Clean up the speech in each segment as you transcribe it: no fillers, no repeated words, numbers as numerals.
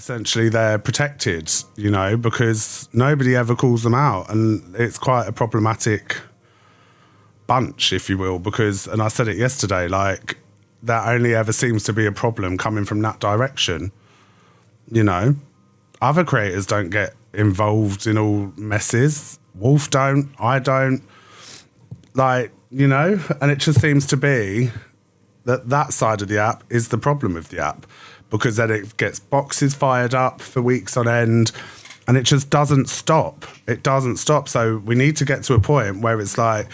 essentially they're protected, you know, because nobody ever calls them out. And it's quite a problematic bunch, if you will, because, and I said it yesterday, like, that only ever seems to be a problem coming from that direction. You know, other creators don't get involved in all messes. Wolf don't, I don't. Like, you know, and it just seems to be that side of the app is the problem with the app, because then it gets boxes fired up for weeks on end and it just doesn't stop. It doesn't stop. So we need to get to a point where it's like,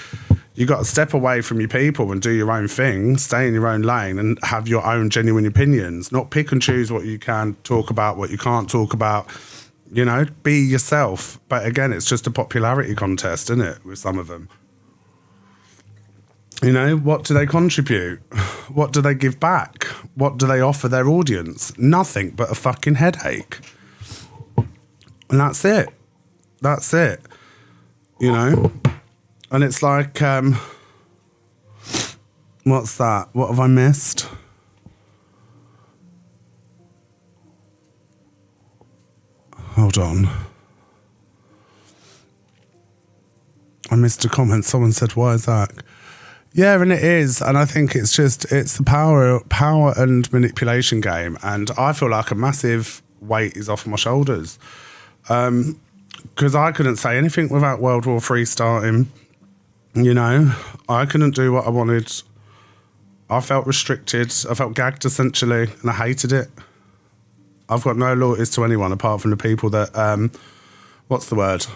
you got to step away from your people and do your own thing, stay in your own lane and have your own genuine opinions, not pick and choose what you can talk about, what you can't talk about, you know, be yourself. But again, it's just a popularity contest, isn't it, with some of them? You know, what do they contribute? What do they give back? What do they offer their audience? Nothing but a fucking headache. And that's it. That's it. You know? And it's like, what's that? What have I missed? Hold on. I missed a comment. Someone said, why is that? Yeah, and it is. And I think it's the power and manipulation game. And I feel like a massive weight is off my shoulders. Because I couldn't say anything without World War III starting. You know, I couldn't do what I wanted. I felt restricted. I felt gagged, essentially, and I hated it. I've got no loyalties to anyone apart from the people that, what's the word?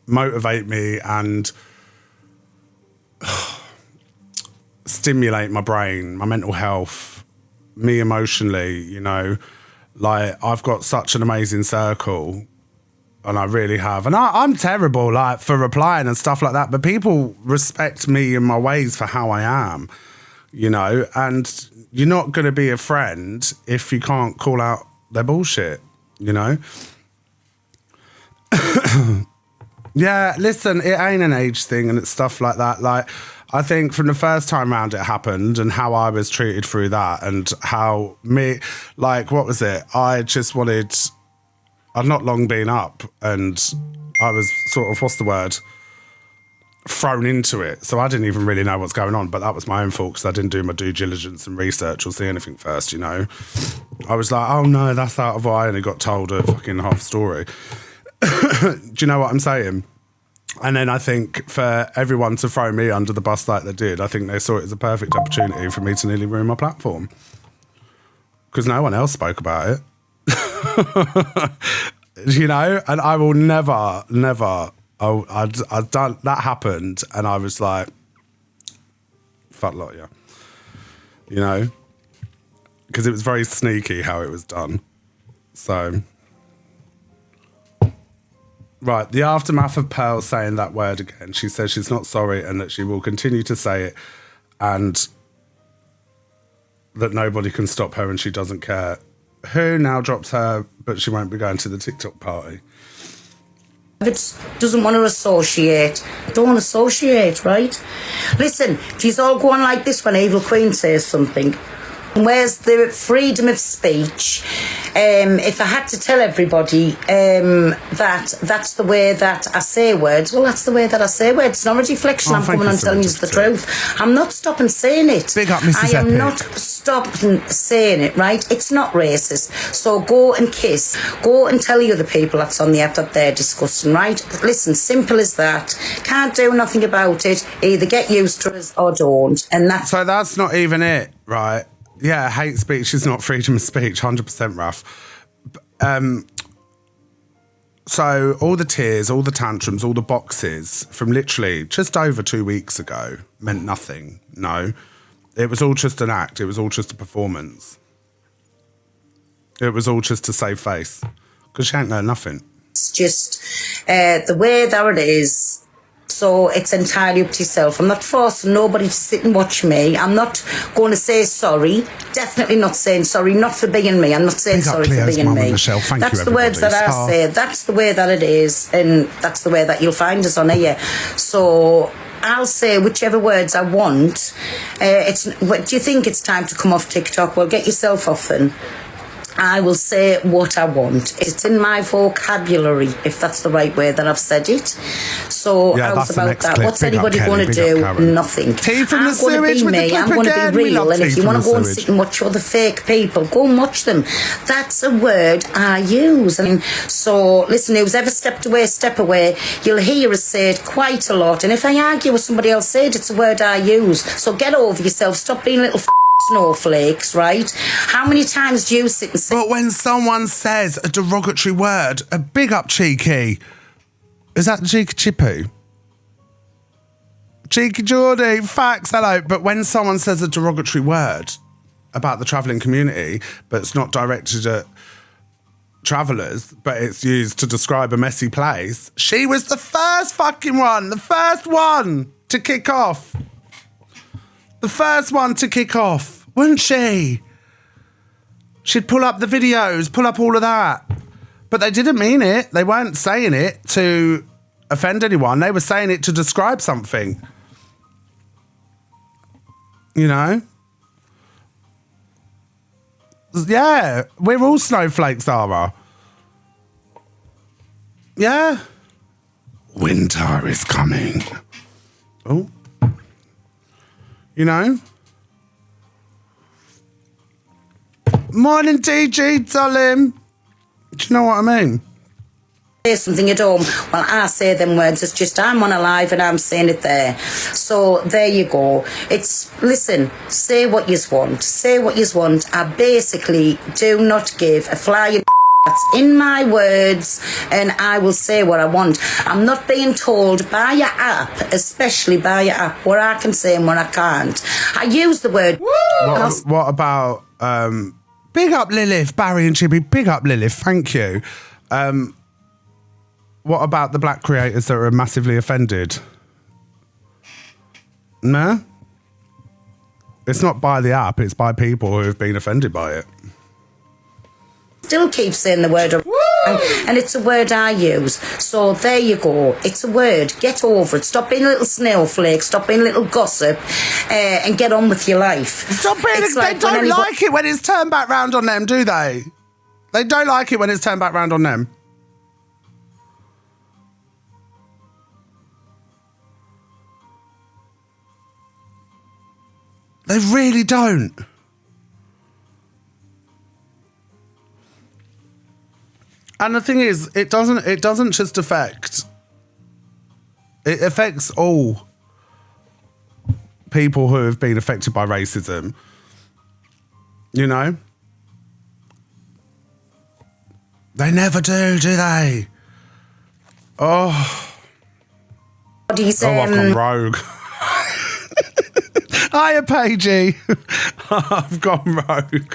Motivate me and stimulate my brain, my mental health, me emotionally, you know. Like, I've got such an amazing circle, and I really have. And I'm terrible, like, for replying and stuff like that, but people respect me and my ways for how I am, you know, and you're not going to be a friend if you can't call out their bullshit, you know. Yeah, listen, it ain't an age thing and it's stuff like that. Like, I think from the first time round it happened and how I was treated through that and how me, like, what was it? I'd not long been up and I was sort of, what's the word? Thrown into it. So I didn't even really know what's going on, but that was my own fault because I didn't do my due diligence and research or see anything first, you know. I was like, oh no, that's out of I only got told a fucking half story. Do you know what I'm saying? And then I think for everyone to throw me under the bus like they did, I think they saw it as a perfect opportunity for me to nearly ruin my platform. Because no one else spoke about it. You know? And I will never, I'd done, that happened and I was like, fuck lot, yeah. You know? Because it was very sneaky how it was done. So... Right, the aftermath of Pearl saying that word again. She says she's not sorry and that she will continue to say it and that nobody can stop her and she doesn't care. Who now drops her, but she won't be going to the TikTok party? If it doesn't want to associate, don't associate, right? Listen, she's all going like this when Evil Queen says something. Where's the freedom of speech? If I had to tell everybody that that's the way that I say words, well, that's the way that I say words. It's not a reflection. I'm coming on telling you the truth. I'm not stopping saying it. Big up, Mrs. I am not stopping saying it, right? It's not racist. So go and kiss. Go and tell the other people that's on the app that they're disgusting, right? Listen, simple as that. Can't do nothing about it. Either get used to it or don't. And that's... So that's not even it, right? Yeah, hate speech is not freedom of speech, 100% rough. So all the tears, all the tantrums, all the boxes from literally just over 2 weeks ago meant nothing. No, it was all just an act. It was all just a performance. It was all just to save face because she ain't learned nothing. It's just the way that it is. So it's entirely up to yourself. I'm not forcing nobody to sit and watch me. I'm not going to say sorry. Definitely not saying sorry, not for being me. I'm not saying sorry for being me. Michelle. Thank that's you, the words that I say. That's the way that it is. And that's the way that you'll find us on here. So I'll say whichever words I want. Do you think it's time to come off TikTok? Well, get yourself off then. I will say what I want. It's in my vocabulary, if that's the right way that I've said it. So Yeah, how's that's the about next that? clip. What's Big up anybody Kelly, going to big up do? Karen. Nothing. Tea from the I'm going to sewage be with the me. clip I'm going to again. be We love real. And tea if you from want the to go and sewage. sit and watch other fake people, go and watch them. That's a word I use. And so, listen, who's ever stepped away, step away. You'll hear us say it quite a lot. And if I argue with somebody else, say it, it's a word I use. So get over yourself. Stop being little snowflakes, right? How many times do you sit and say... But when someone says a derogatory word, a big up cheeky. Is that cheeky chippy? Cheeky Geordie, facts, hello. But when someone says a derogatory word about the travelling community, but it's not directed at travellers, but it's used to describe a messy place, she was the first fucking one, the first one to kick off. The first one to kick off, wouldn't she? She'd pull up the videos, pull up all of that. But they didn't mean it. They weren't saying it to offend anyone. They were saying it to describe something. You know? Yeah, we're all snowflakes, Zara. Yeah. Winter is coming. Oh. You know? Morning, DG, darling. Do you know what I mean? Say something at home. Well, I say them words. It's just I'm on a live and I'm saying it there. So there you go. It's, listen, say what you want. Say what you want. I basically do not give a flying that's in my words, and I will say what I want. I'm not being told by your app, especially by your app, what I can say and what I can't. I use the word. What about big up Lilith, Barry and Chippy, big up Lilith, thank you. What about the black creators that are massively offended? No? It's not by the app, it's by people who have been offended by it. Still keep saying the word and it's a word I use. So there you go. It's a word. Get over it. Stop being a little snowflake. Stop being a little gossip, and get on with your life. Stop being. They don't like it when it's turned back round on them, do they? They don't like it when it's turned back round on them. They really don't. And the thing is, it doesn't just affect. It affects all people who have been affected by racism. You know? They never do they? Oh. I've gone rogue. Hiya, Paigey. I've gone rogue.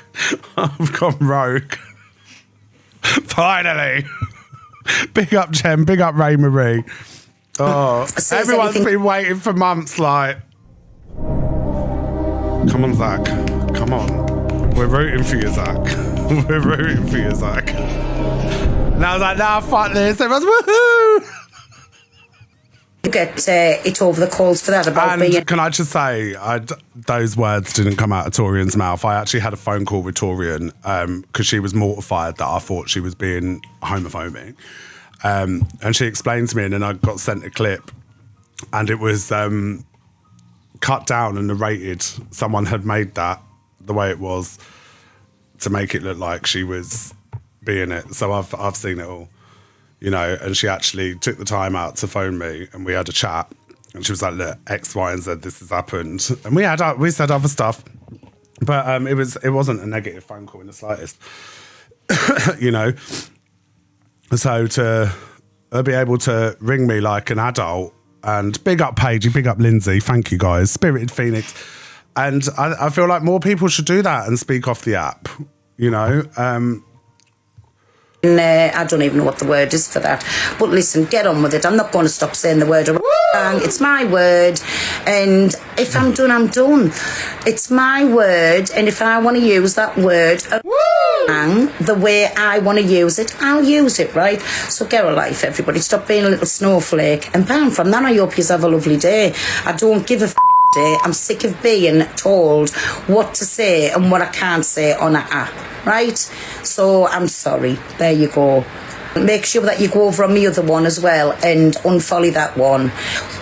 I've gone rogue. Finally. Big up, Jem. Big up, Ray Marie. Oh, everyone's been waiting for months, like. Come on, Zach. Come on. We're rooting for you, Zach. We're rooting for you, Zach. And I was like, nah, fuck this. Everyone's woohoo! Get it over the calls for that about being. Can I just say, those words didn't come out of Torian's mouth. I actually had a phone call with Torian because she was mortified that I thought she was being homophobic. And she explained to me, and then I got sent a clip, and it was cut down and narrated. Someone had made that the way it was to make it look like she was being it. So I've seen it all. You know, and she actually took the time out to phone me, and we had a chat. And she was like, "Look, X, Y, and Z, this has happened." And we said other stuff, but it wasn't a negative phone call in the slightest. You know, so to be able to ring me like an adult, and big up Paige, big up Lindsay, thank you guys, Spirited Phoenix, and I feel like more people should do that and speak off the app. You know. I don't even know what the word is for that. But listen, get on with it. I'm not going to stop saying the word. It's my word. And if I'm done, I'm done. It's my word. And if I want to use that word the way I want to use it, I'll use it, right? So get a life, everybody. Stop being a little snowflake. And bam, from that, I hope you have a lovely day. I don't give a day. I'm sick of being told what to say and what I can't say on an app, right? So I'm sorry. There you go. Make sure that you go over on the other one as well and unfollow that one.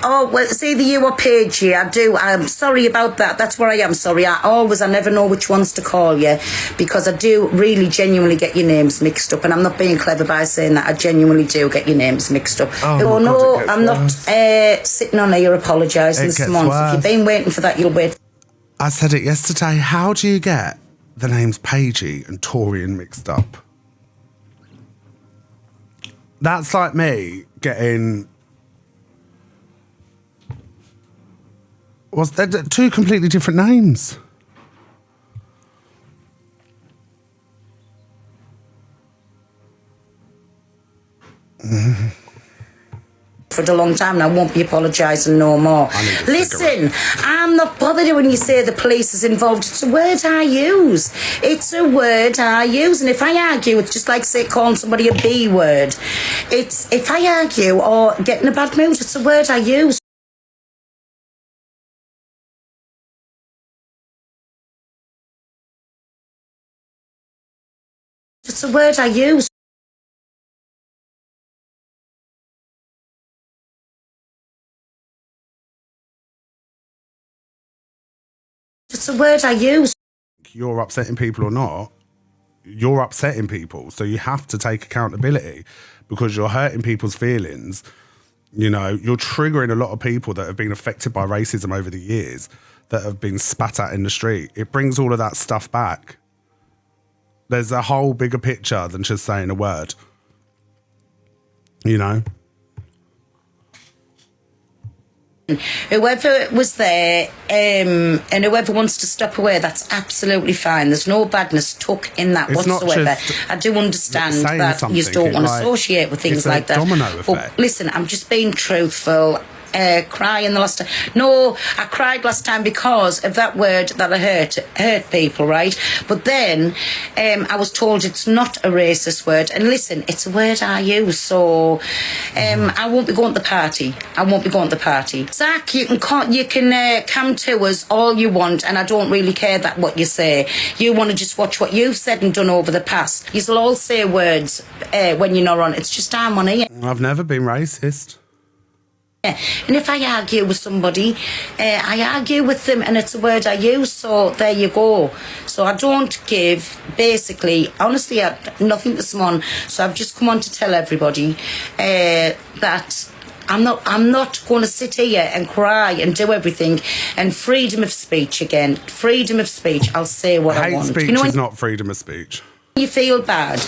Oh, well, it's either you or Paige here. I'm sorry about that. That's where I am sorry. I never know which ones to call you because I do really genuinely get your names mixed up, and I'm not being clever by saying that. I genuinely do get your names mixed up. Oh no, God, I'm not sitting on here apologising this month. If you've been waiting for that, you'll wait. I said it yesterday. How do you get the names Paigey and Torian mixed up? That's like me getting... They're two completely different names. For a long time and I won't be apologising no more. Listen, I'm not bothered when you say the police is involved. It's a word I use. It's a word I use. And if I argue, it's just like, say, calling somebody a B word. It's, if I argue or get in a bad mood, it's a word I use. It's a word I use. It's a word I use. You're upsetting people or not, you're upsetting people. So you have to take accountability because you're hurting people's feelings. You know, you're triggering a lot of people that have been affected by racism over the years, that have been spat at in the street. It brings all of that stuff back. There's a whole bigger picture than just saying a word. You know? Whoever was there and whoever wants to stop away, that's absolutely fine. There's no badness tuck in that It's whatsoever. I do understand that you don't want to associate with things like that. Domino effect. But listen, I'm just being truthful. Crying the last time. No, I cried last time because of that word that I hurt people, right? But then I was told it's not a racist word. And listen, it's a word I use, so I won't be going to the party. I won't be going to the party. Zach, you can come to us all you want, and I don't really care that what you say. You want to just watch what you've said and done over the past. You'll all say words when you're not on. It's just I'm on here. I've never been racist. And if I argue with somebody, I argue with them and it's a word I use, so there you go. So I don't give, basically, honestly, nothing to someone, so I've just come on to tell everybody that I'm not going to sit here and cry and do everything. And freedom of speech again. Freedom of speech. I'll say what I want. Hate speech is not freedom of speech. You feel bad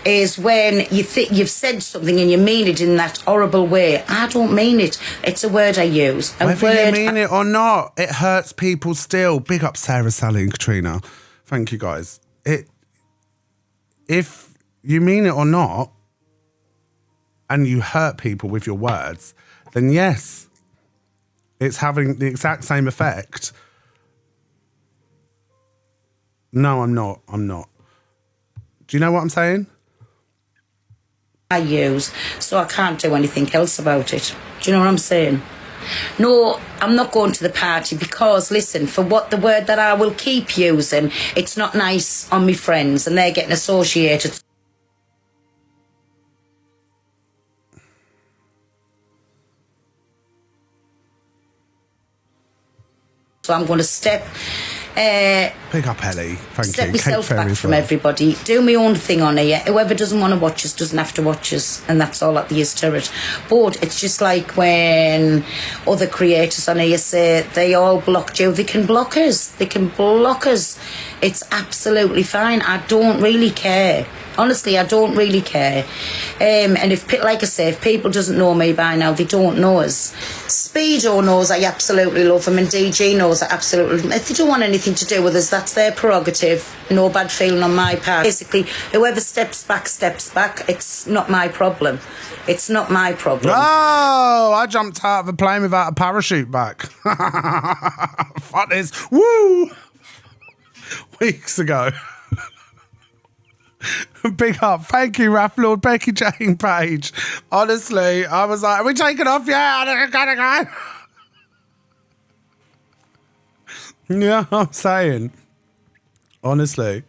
is when you've said something and you mean it in that horrible way. I don't mean it. It's a word I use. Whether you mean it or not, it hurts people still. Big up Sarah, Sally and Katrina. Thank you, guys. If you mean it or not, and you hurt people with your words, then yes, it's having the exact same effect. No, I'm not. Do you know what I'm saying? I use, so I can't do anything else about it. Do you know what I'm saying? No, I'm not going to the party because, listen, for what the word that I will keep using, it's not nice on my friends and they're getting associated. So I'm going to step Pick up Ellie. Thank step you. myself back from everybody. Do my own thing on here. Whoever doesn't want to watch us doesn't have to watch us, and that's all that there is to it. But it's just like when other creators on here say they all blocked you. They can block us. They can block us. It's absolutely fine. I don't really care. Honestly, I don't really care. And if, like I say, if people doesn't know me by now, they don't know us. Speedo knows I absolutely love him, and DG knows I absolutely love him. If they don't want anything to do with us, that's their prerogative. No bad feeling on my part. Basically, whoever steps back, steps back. It's not my problem. It's not my problem. Oh, I jumped out of a plane without a parachute back. Fuck this. Woo! Weeks ago. Big up. Thank you, Raf Lord, Becky Jane Page. Honestly, I was like, are we taking off? Yeah, I gotta go. Yeah, I'm saying. Honestly.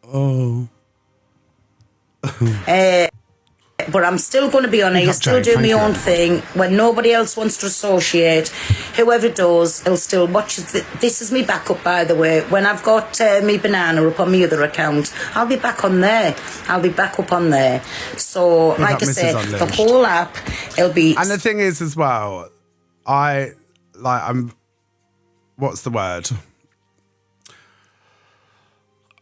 Oh. But I'm still going to be on Big here, up, still Jane, do my thank own you. thing. When nobody else wants to associate, whoever does, he'll still watch. This is me backup, by the way. When I've got me banana up on my other account, I'll be back on there. I'll be back up on there. So, Big like up, I Mrs. said, the Unleashed. whole app, it'll be... And the thing is as well, what's the word?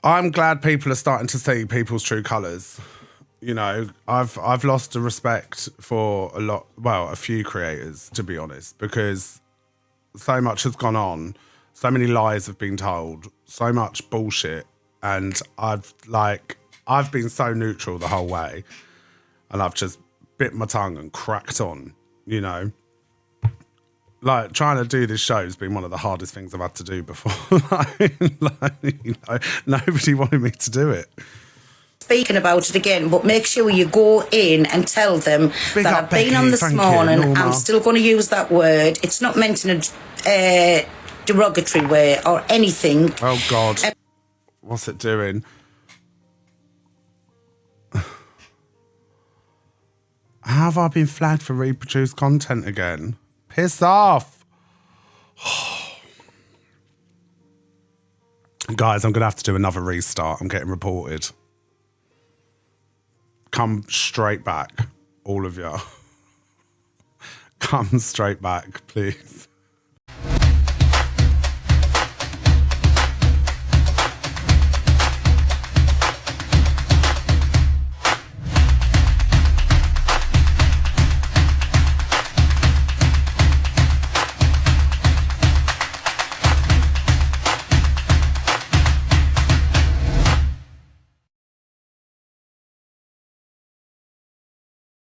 I'm glad people are starting to see people's true colours. You know, I've lost the respect for a few creators, to be honest, because so much has gone on, so many lies have been told, so much bullshit, and I've been so neutral the whole way, and I've just bit my tongue and cracked on, you know. Like, trying to do this show has been one of the hardest things I've had to do before. You know, nobody wanted me to do it. Speaking about it again, but make sure you go in and tell them Big that up, I've been Becky. on this Thank you, morning. Norma. I'm still going to use that word. It's not meant in a derogatory way or anything. Oh, God. What's it doing? Have I been flagged for reproduced content again? Piss off. Guys, I'm going to have to do another restart. I'm getting reported. Come straight back, all of you. Come straight back, please.